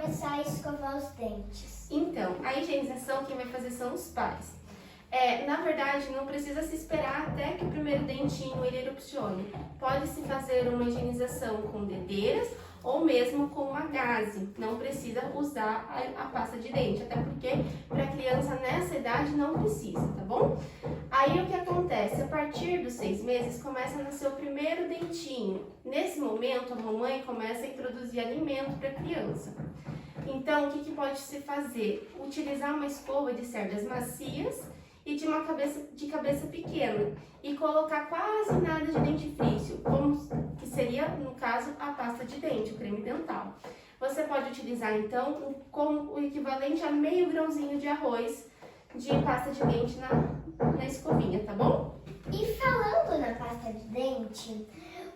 começar a escovar os dentes? Então, a higienização quem vai fazer são os pais. Na verdade, não precisa se esperar até que o primeiro dentinho ele erupcione. Pode-se fazer uma higienização com dedeiras ou mesmo com uma gaze. Não precisa usar a pasta de dente, até porque para criança nessa idade não precisa, tá bom? Aí o que acontece? A partir dos 6 meses começa a nascer o primeiro dentinho. Nesse momento, a mamãe começa a introduzir alimento para a criança. Então, o que pode se fazer? Utilizar uma escova de cerdas macias e de uma cabeça pequena e colocar quase nada de dentifrício, como que seria, no caso, a pasta de dente, o creme dental. Você pode utilizar, então, como o equivalente a meio grãozinho de arroz de pasta de dente na escovinha, tá bom? E falando na pasta de dente,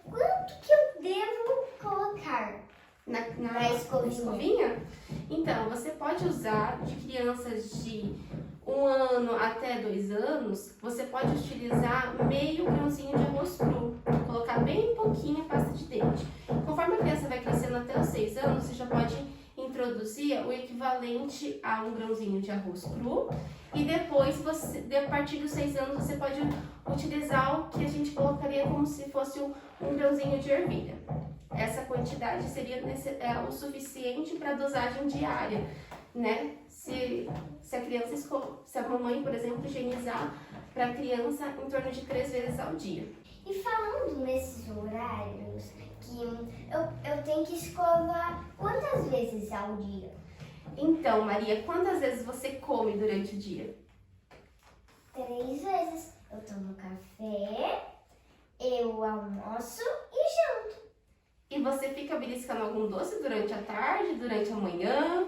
quanto que eu devo colocar na escovinha? Então, você pode usar de crianças de 1 ano até 2 anos, você pode utilizar meio grãozinho de arroz cru, colocar bem pouquinho a pasta de dente. Conforme a criança vai crescendo até os 6 anos, você já pode introduzir o equivalente a 1 grãozinho de arroz cru e depois, a partir dos 6 anos, você pode utilizar o que a gente colocaria como se fosse um grãozinho de ervilha. Essa quantidade seria o suficiente para a dosagem diária, né? Se a mamãe, por exemplo, higienizar para a criança em torno de 3 vezes ao dia. E falando nesses horários, que eu tenho que escovar quantas vezes ao dia? Então, Maria, quantas vezes você come durante o dia? 3 vezes. Eu tomo café, eu almoço e janto. E você fica beliscando algum doce durante a tarde, durante a manhã?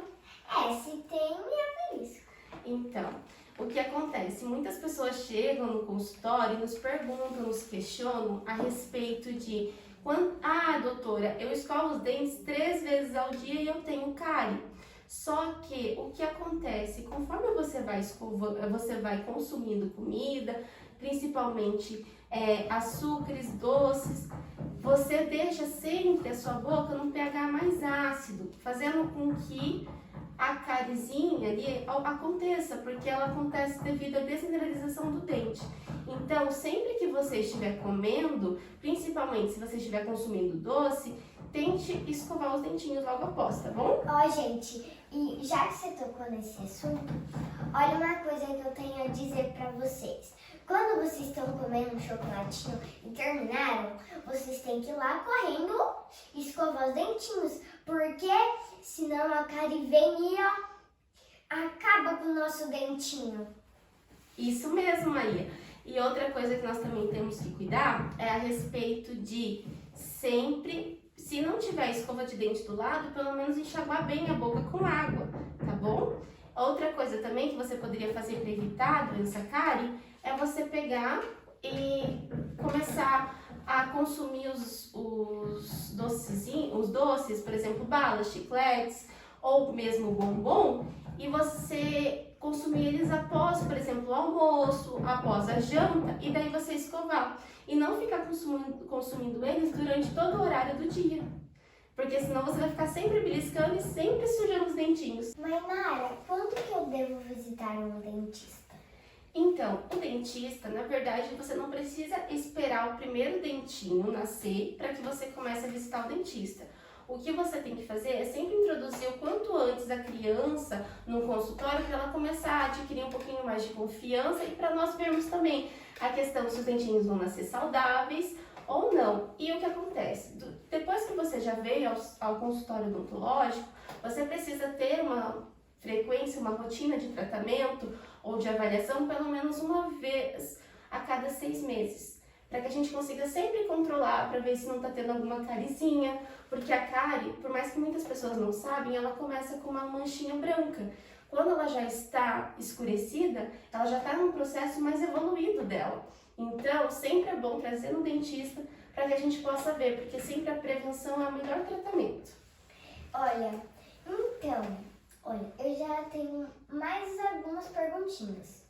Se tem, minha belisca. Então, o que acontece? Muitas pessoas chegam no consultório e nos perguntam, nos questionam a respeito de doutora, eu escovo os dentes 3 vezes ao dia e eu tenho cárie. Só que o que acontece? Conforme você vai consumindo comida, principalmente açúcares, doces, você deixa sempre a sua boca num pH mais ácido, fazendo com que a carizinha ali aconteça, porque ela acontece devido à desmineralização do dente. Então, sempre que você estiver comendo, principalmente se você estiver consumindo doce, tente escovar os dentinhos logo após, tá bom? Gente, e já que você tocou nesse assunto, olha uma coisa que eu tenho a dizer pra vocês. Quando vocês estão comendo um chocolatinho e terminaram, vocês têm que ir lá correndo e escovar os dentinhos, porque senão a cárie vem e acaba com o nosso dentinho. Isso mesmo, Maria. E outra coisa que nós também temos que cuidar é a respeito de sempre, se não tiver escova de dente do lado, pelo menos enxaguar bem a boca com água, tá bom? Outra coisa também que você poderia fazer para evitar a doença cárie é você pegar e começar a consumir os doces, por exemplo, balas, chicletes ou mesmo bombom, e você consumir eles após, por exemplo, o almoço, após a janta, e daí você escovar. E não ficar consumindo eles durante todo o horário do dia. Porque senão você vai ficar sempre beliscando e sempre sujando os dentinhos. Nara, quando que eu devo visitar um dentista? Então, o dentista, na verdade, você não precisa esperar o primeiro dentinho nascer para que você comece a visitar o dentista. O que você tem que fazer é sempre introduzir o quanto antes a criança no consultório para ela começar a adquirir um pouquinho mais de confiança e para nós vermos também a questão se os dentinhos vão nascer saudáveis ou não. E o que acontece? Depois que você já veio ao consultório odontológico, você precisa ter uma frequência, uma rotina de tratamento ou de avaliação pelo menos uma vez a cada 6 meses, para que a gente consiga sempre controlar, para ver se não está tendo alguma carizinha, porque a cárie, por mais que muitas pessoas não sabem, ela começa com uma manchinha branca. Quando ela já está escurecida, ela já está num processo mais evoluído dela. Então, sempre é bom trazer um dentista para que a gente possa ver, porque sempre a prevenção é o melhor tratamento. Eu já tenho mais algumas perguntinhas.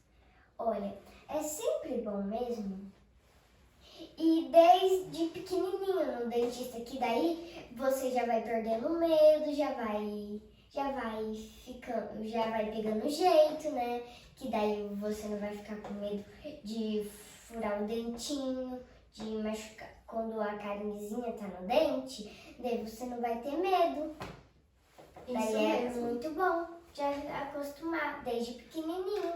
É sempre bom mesmo? E desde pequenininho no dentista, que daí você já vai perdendo medo, já vai já vai pegando jeito, né? Que daí você não vai ficar com medo de furar o dentinho, de machucar. Quando a carnezinha tá no dente, daí você não vai ter medo. Isso Daí é mesmo. muito bom de acostumar, desde pequenininho.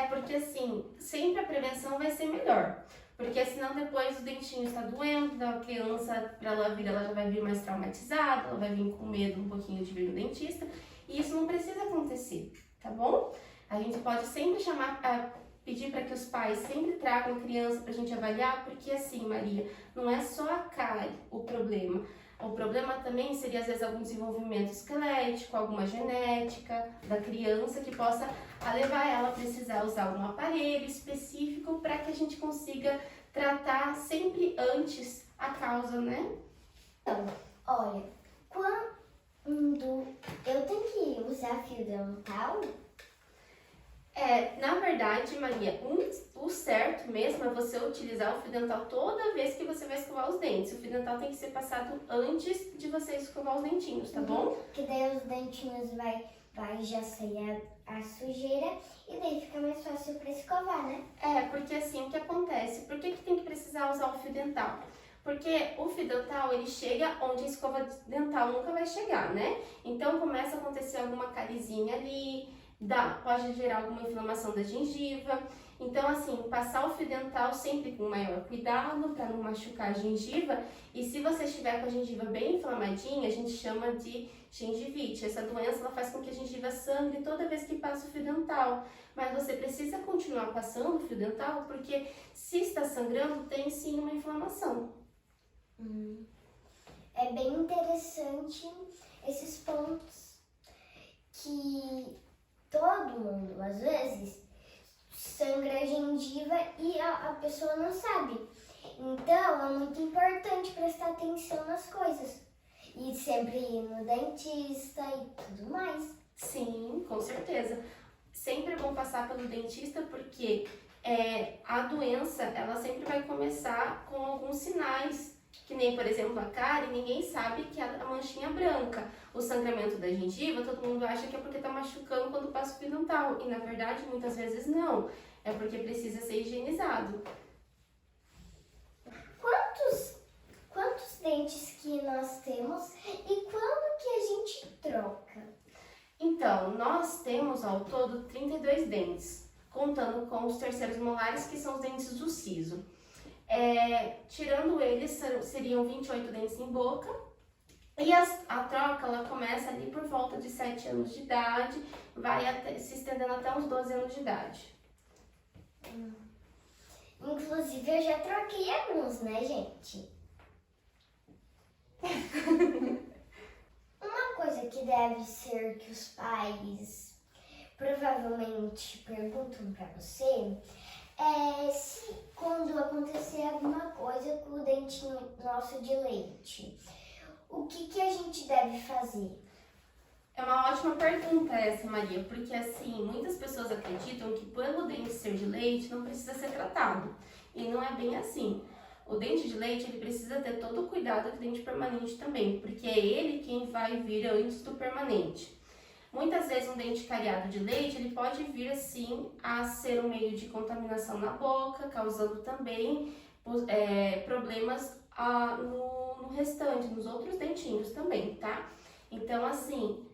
Porque assim, sempre a prevenção vai ser melhor. Porque senão depois o dentinho está doendo, então a criança, para ela vir, ela já vai vir mais traumatizada, ela vai vir com medo um pouquinho de vir no dentista. E isso não precisa acontecer, tá bom? A gente pode sempre pedir para que os pais sempre tragam a criança para a gente avaliar, porque assim, Maria, não é só a cárie o problema. O problema também seria, às vezes, algum desenvolvimento esquelético, alguma genética da criança que possa levar ela a precisar usar algum aparelho específico para que a gente consiga tratar sempre antes a causa, né? Então, olha, quando eu tenho que usar fio dental, Na verdade, Maria, o certo mesmo é você utilizar o fio dental toda vez que você vai escovar os dentes. O fio dental tem que ser passado antes de você escovar os dentinhos, tá bom? que daí os dentinhos vai já sair a sujeira e daí fica mais fácil para escovar, né? Porque assim, o que acontece? Por que tem que precisar usar o fio dental? Porque o fio dental, ele chega onde a escova dental nunca vai chegar, né? Então, começa a acontecer alguma carizinha ali, pode gerar alguma inflamação da gengiva. Então, assim, passar o fio dental sempre com maior cuidado para não machucar a gengiva. E se você estiver com a gengiva bem inflamadinha, a gente chama de gengivite. Essa doença ela faz com que a gengiva sangre toda vez que passa o fio dental. Mas você precisa continuar passando o fio dental porque se está sangrando, tem sim uma inflamação. É bem interessante esses pontos que todo mundo, às vezes, sangra a gengiva e a pessoa não sabe. Então, é muito importante prestar atenção nas coisas. E sempre ir no dentista e tudo mais. Sim, com certeza. Sempre é bom passar pelo dentista porque a doença, ela sempre vai começar com alguns sinais. Que nem, por exemplo, a cárie, ninguém sabe que é a manchinha branca. O sangramento da gengiva, todo mundo acha que é porque tá machucando quando passa o fio dental. E, na verdade, muitas vezes não. É porque precisa ser higienizado. Quantos dentes que nós temos e quando que a gente troca? Então, nós temos ao todo 32 dentes, contando com os terceiros molares, que são os dentes do siso. Tirando eles, seriam 28 dentes em boca. E a troca, ela começa ali por volta de 7 anos de idade, vai se estendendo até uns 12 anos de idade. Inclusive, eu já troquei alguns, né, gente? Uma coisa que deve ser que os pais provavelmente perguntam pra você é se quando acontecer alguma coisa com o dentinho nosso de leite, o que a gente deve fazer? É uma ótima pergunta essa, Maria, porque assim, muitas pessoas acreditam que pelo dente ser de leite não precisa ser tratado. E não é bem assim. O dente de leite, ele precisa ter todo o cuidado que o dente permanente também, porque é ele quem vai vir antes do permanente. Muitas vezes um dente cariado de leite, ele pode vir assim a ser um meio de contaminação na boca, causando também problemas no restante, nos outros dentinhos também, tá? Então, assim,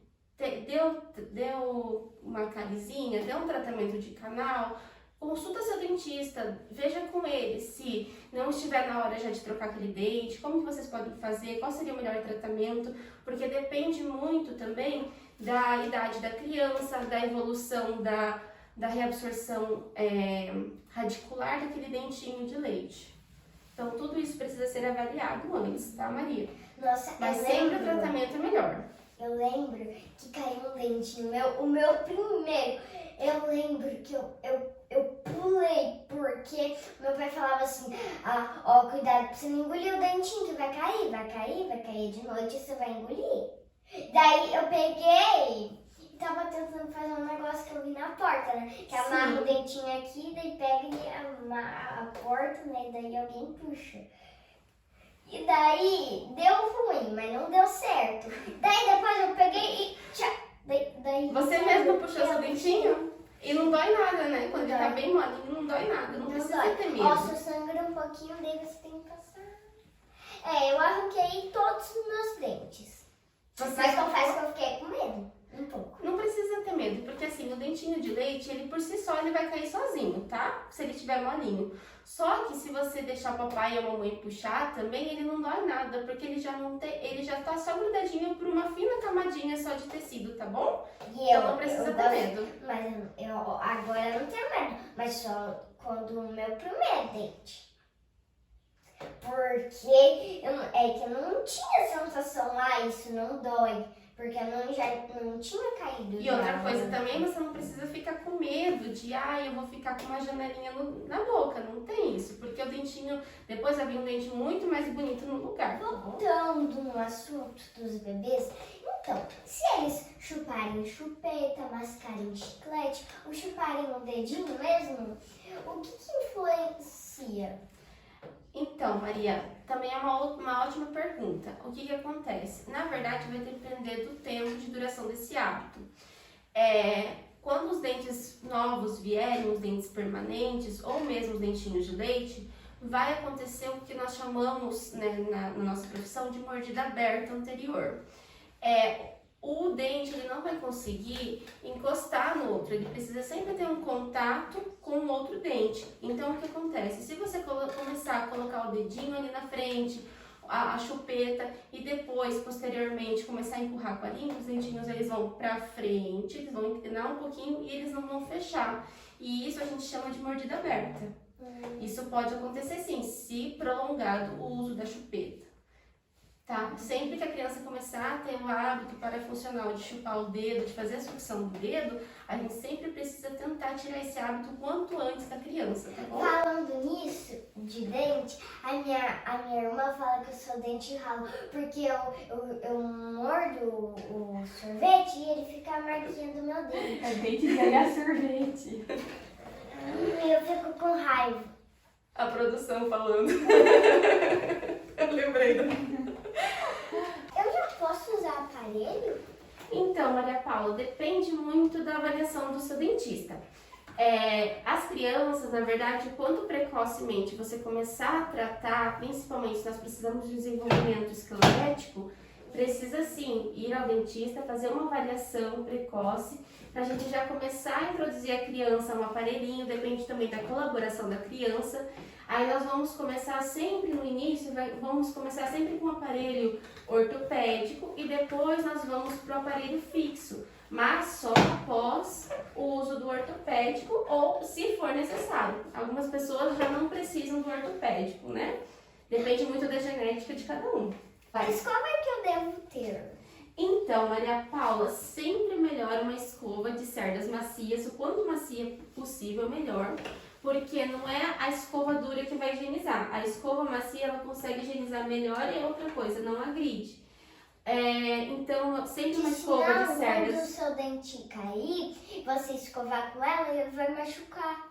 deu uma carizinha, deu um tratamento de canal, consulta seu dentista, veja com ele se não estiver na hora já de trocar aquele dente, como que vocês podem fazer, qual seria o melhor tratamento, porque depende muito também da idade da criança, da evolução da reabsorção radicular daquele dentinho de leite. Então, tudo isso precisa ser avaliado antes, tá, Maria? Nossa, Mas sempre o tratamento é melhor. Eu lembro que caiu um dentinho meu, o meu primeiro. Eu lembro que eu pulei, porque meu pai falava assim, cuidado pra você não engolir o dentinho, que vai cair de noite e você vai engolir. Daí eu peguei e tava tentando fazer um negócio que eu vi na porta, né? Que amarra o dentinho aqui, daí pega e amarra a porta, né? Daí alguém puxa. E daí deu ruim, mas não deu certo. Daí depois eu peguei e daí... Você mesmo puxou seu dentinho? E não dói nada, né? Quando ele Não tá dói. bem molinho, não dói nada. Não precisa ter medo. Ó, se sangra um pouquinho, daí você tem que passar. Eu arranquei todos os meus dentes. Mas confesso que eu fiquei com medo, um pouco. Não precisa ter medo, porque assim, o dentinho de leite, ele por si só, ele vai cair sozinho, tá? Se ele tiver molinho. Só que se você deixar o papai e a mamãe puxar também, ele não dói nada, porque ele já não tem, ele já tá só grudadinho por uma fina camadinha só de tecido, tá bom? E Então não precisa ter medo. Mas eu agora eu não tenho medo, mas só quando o meu primeiro dente. Porque é que eu não tinha sensação, isso não dói. Porque eu já não tinha caído. E outra coisa também, você não precisa ficar com medo de, eu vou ficar com uma janelinha na boca. Não tem isso, porque o dentinho, depois vai vir um dente muito mais bonito no lugar, tá bom? Voltando no assunto dos bebês, então, se eles chuparem chupeta, mascarem chiclete, ou chuparem o dedinho mesmo, o que influencia? Então, Maria, também é uma ótima pergunta. O que acontece? Na verdade, vai depender do tempo de duração desse hábito. Quando os dentes novos vierem, os dentes permanentes, ou mesmo os dentinhos de leite, vai acontecer o que nós chamamos, né, na nossa profissão, de mordida aberta anterior. O dente ele não vai conseguir encostar no outro, ele precisa sempre ter um contato com o outro dente. Então, o que acontece? Se você começar a colocar o dedinho ali na frente, a chupeta, e depois, posteriormente, começar a empurrar com a língua, os dentinhos eles vão pra frente, eles vão inclinar um pouquinho e eles não vão fechar. E isso a gente chama de mordida aberta. Isso pode acontecer sim, se prolongado o uso da chupeta. Tá? Sempre que a criança começar a ter o hábito parafuncional de chupar o dedo, de fazer a sucção do dedo, a gente sempre precisa tentar tirar esse hábito o quanto antes da criança, tá bom? Falando nisso, de dente, a minha irmã fala que eu sou dente ralo, porque eu mordo o sorvete e ele fica a marquinha do meu dedo. É dente de ganhar sorvete. E eu fico com raiva. A produção falando. Eu lembrei Eu já posso usar aparelho? Então, Maria Paula, depende muito da avaliação do seu dentista. As crianças, na verdade, quanto precocemente você começar a tratar, principalmente se nós precisamos de desenvolvimento esquelético, precisa sim ir ao dentista, fazer uma avaliação precoce, para a gente já começar a introduzir a criança a um aparelhinho, depende também da colaboração da criança. Aí nós vamos começar sempre no início, vamos começar sempre com o aparelho ortopédico e depois nós vamos para o aparelho fixo, mas só após o uso do ortopédico ou se for necessário. Algumas pessoas já não precisam do ortopédico, né? Depende muito da genética de cada um. Mas como é que eu devo ter? Então, Maria Paula, sempre melhor uma escova de cerdas macias, o quanto macia possível, melhor. Porque não é a escova dura que vai higienizar. A escova macia, ela consegue higienizar melhor e é outra coisa, não agride. Então, sempre uma escova de cerdas. Quando o seu dente cair, você escovar com ela, ele vai machucar.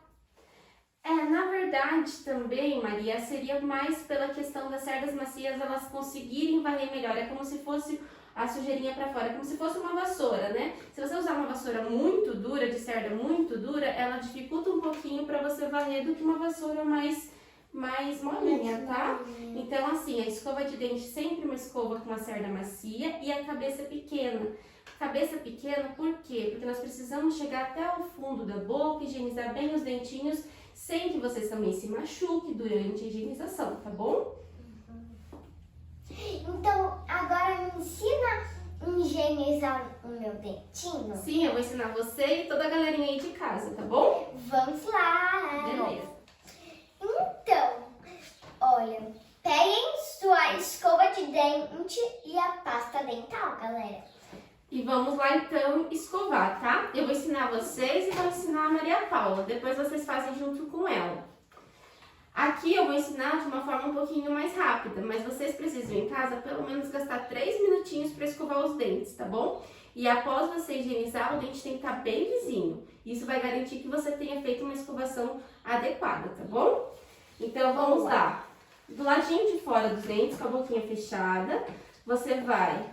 Na verdade, também, Maria, seria mais pela questão das cerdas macias, elas conseguirem varrer melhor. É como se fosse a sujeirinha para fora, como se fosse uma vassoura, né? Se você usar uma vassoura muito dura, de cerda muito dura, ela dificulta um pouquinho para você varrer do que uma vassoura mais molinha, tá? Então, assim, a escova de dente sempre uma escova com uma cerda macia e a cabeça pequena. Cabeça pequena, por quê? Porque nós precisamos chegar até o fundo da boca, higienizar bem os dentinhos, sem que vocês também se machuquem durante a higienização, tá bom? Então, agora me ensina a higienizar o meu dentinho. Sim, eu vou ensinar você e toda a galerinha aí de casa, tá bom? Vamos lá! Beleza. Então, olha, peguem sua escova de dente e a pasta dental, galera. E vamos lá então escovar, tá? Eu vou ensinar vocês e vou ensinar a Maria Paula, depois vocês fazem junto com ela. Aqui eu vou ensinar de uma forma um pouquinho mais rápida, mas vocês precisam em casa pelo menos gastar 3 minutinhos para escovar os dentes, tá bom? E após você higienizar, o dente tem que estar bem lisinho. Isso vai garantir que você tenha feito uma escovação adequada, tá bom? Então vamos lá. Do ladinho de fora dos dentes, com a boquinha fechada, você vai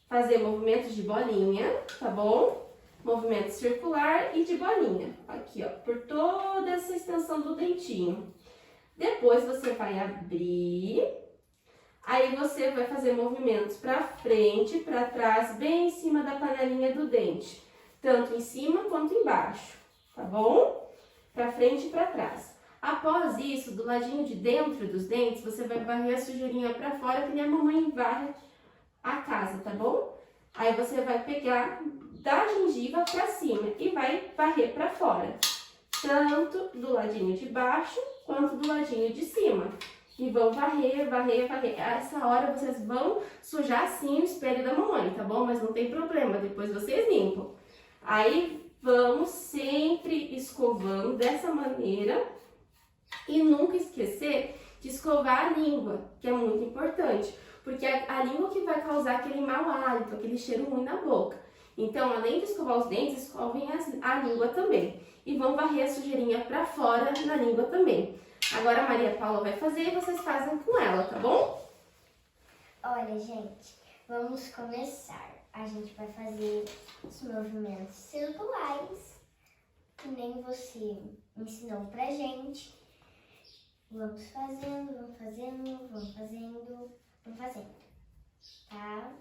fazer movimentos de bolinha, tá bom? Movimento circular e de bolinha. Aqui, ó, por toda essa extensão do dentinho. Depois você vai abrir. Aí você vai fazer movimentos para frente, para trás, bem em cima da panelinha do dente. Tanto em cima quanto embaixo, tá bom? Para frente e para trás. Após isso, do ladinho de dentro dos dentes, você vai varrer a sujeirinha para fora, que nem a mamãe varre a casa, tá bom? Aí você vai pegar da gengiva para cima e vai varrer para fora. Tanto do ladinho de baixo, quanto do ladinho de cima. E vão varrer, varrer, varrer. A essa hora vocês vão sujar sim o espelho da mamãe, tá bom? Mas não tem problema, depois vocês limpam. Aí vamos sempre escovando dessa maneira. E nunca esquecer de escovar a língua, que é muito importante. Porque é a língua que vai causar aquele mau hálito, aquele cheiro ruim na boca. Então, além de escovar os dentes, escovem a língua também. E vão varrer a sujeirinha pra fora na língua também. Agora a Maria Paula vai fazer e vocês fazem com ela, tá bom? Olha, gente, vamos começar. A gente vai fazer os movimentos circulares, que nem você ensinou pra gente. Vamos fazendo, vamos fazendo, vamos fazendo, vamos fazendo, tá?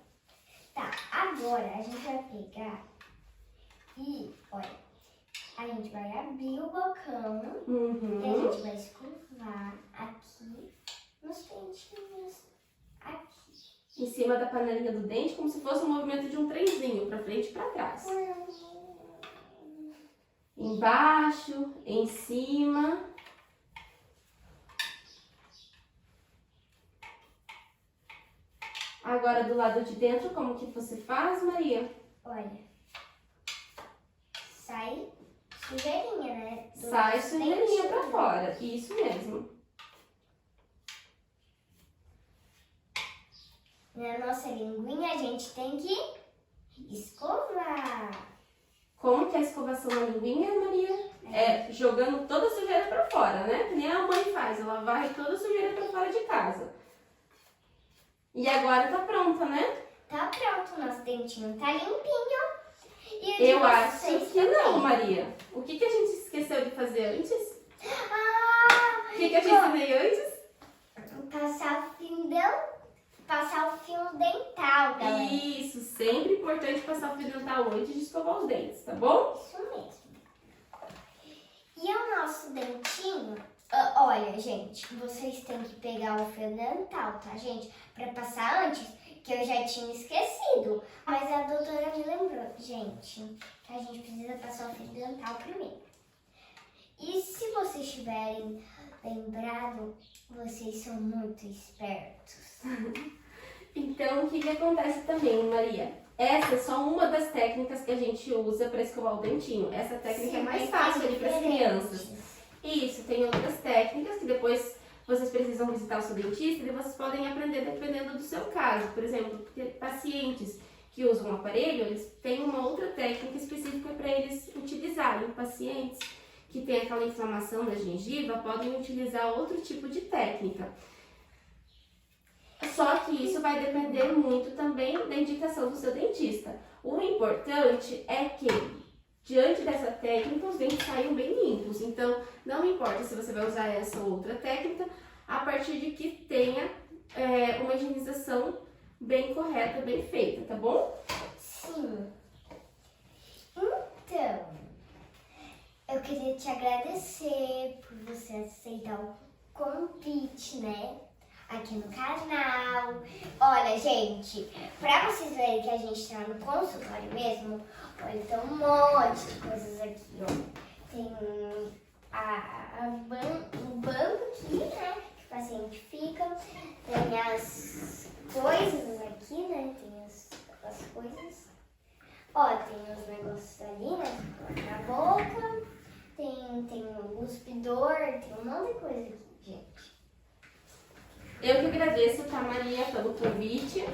Tá, agora a gente vai pegar e, olha, a gente vai abrir o bocão e a gente vai escovar aqui nos dentinhos, aqui. Em cima da panelinha do dente, como se fosse um movimento de um trenzinho, pra frente e pra trás. Embaixo, em cima. Agora do lado de dentro, como que você faz, Maria? Olha, sai sujeirinha, né? Sai sujeirinha pra fora, isso mesmo. Na nossa linguinha a gente tem que escovar. Como que é a escovação na linguinha, Maria? É jogando toda a sujeira pra fora, né? Que nem a mãe faz, ela varre toda a sujeira pra fora de casa. E agora tá pronta, né? Tá pronto, nosso dentinho tá limpinho. E o de Eu acho vocês que também. não, Maria. O que a gente esqueceu de fazer antes? Ah, O que eu te ensinei antes? passar o fio dental, galera. Isso, sempre importante passar o fio dental antes de escovar os dentes, tá bom? Isso mesmo. E o nosso dentinho, olha, gente, vocês têm que pegar o fio dental, tá, gente? Pra passar antes, que eu já tinha esquecido. Mas a doutora me lembrou, gente, que a gente precisa passar o fio dental primeiro. E se vocês tiverem lembrado, vocês são muito espertos. Então, o que acontece também, Maria? Essa é só uma das técnicas que a gente usa para escovar o dentinho. Essa técnica é mais fácil ali para as crianças. Isso, tem outras técnicas que depois vocês precisam visitar o seu dentista e vocês podem aprender dependendo do seu caso. Por exemplo, pacientes que usam um aparelho, eles têm uma outra técnica específica para eles utilizarem. Pacientes que têm aquela inflamação da gengiva podem utilizar outro tipo de técnica. Só que isso vai depender muito também da indicação do seu dentista. O importante é que, diante dessa técnica, os dentes saiam bem limpos. Então, não importa se você vai usar essa ou outra técnica, a partir de que tenha uma higienização bem correta, bem feita, tá bom? Sim. Então, eu queria te agradecer por você aceitar o convite, né? Aqui no canal. Olha, gente, pra vocês verem que a gente tá no consultório mesmo, olha, tem um monte de coisas aqui, ó. Tem o banco aqui, né, que o paciente fica. Tem as coisas aqui, né, tem as coisas. Ó, tem os negócios ali, né, na boca. Tem o cuspidor, tem um monte de coisa aqui, gente. Eu que agradeço, tá, Maria, pelo convite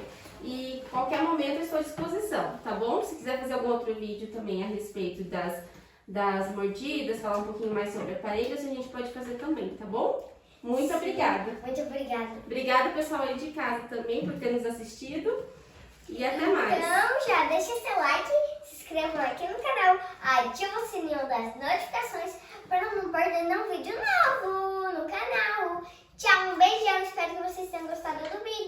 e qualquer momento eu estou à disposição, tá bom? Se quiser fazer algum outro vídeo também a respeito das mordidas, falar um pouquinho mais sobre aparelhos, a gente pode fazer também, tá bom? Muito obrigada. Muito obrigada. Obrigada, pessoal aí de casa também, por ter nos assistido. E até mais. Então já deixa seu like, se inscrevam aqui no canal, ativa o sininho das notificações para não perder nenhum vídeo novo no canal. Tchau, um beijão, espero que vocês tenham gostado do vídeo.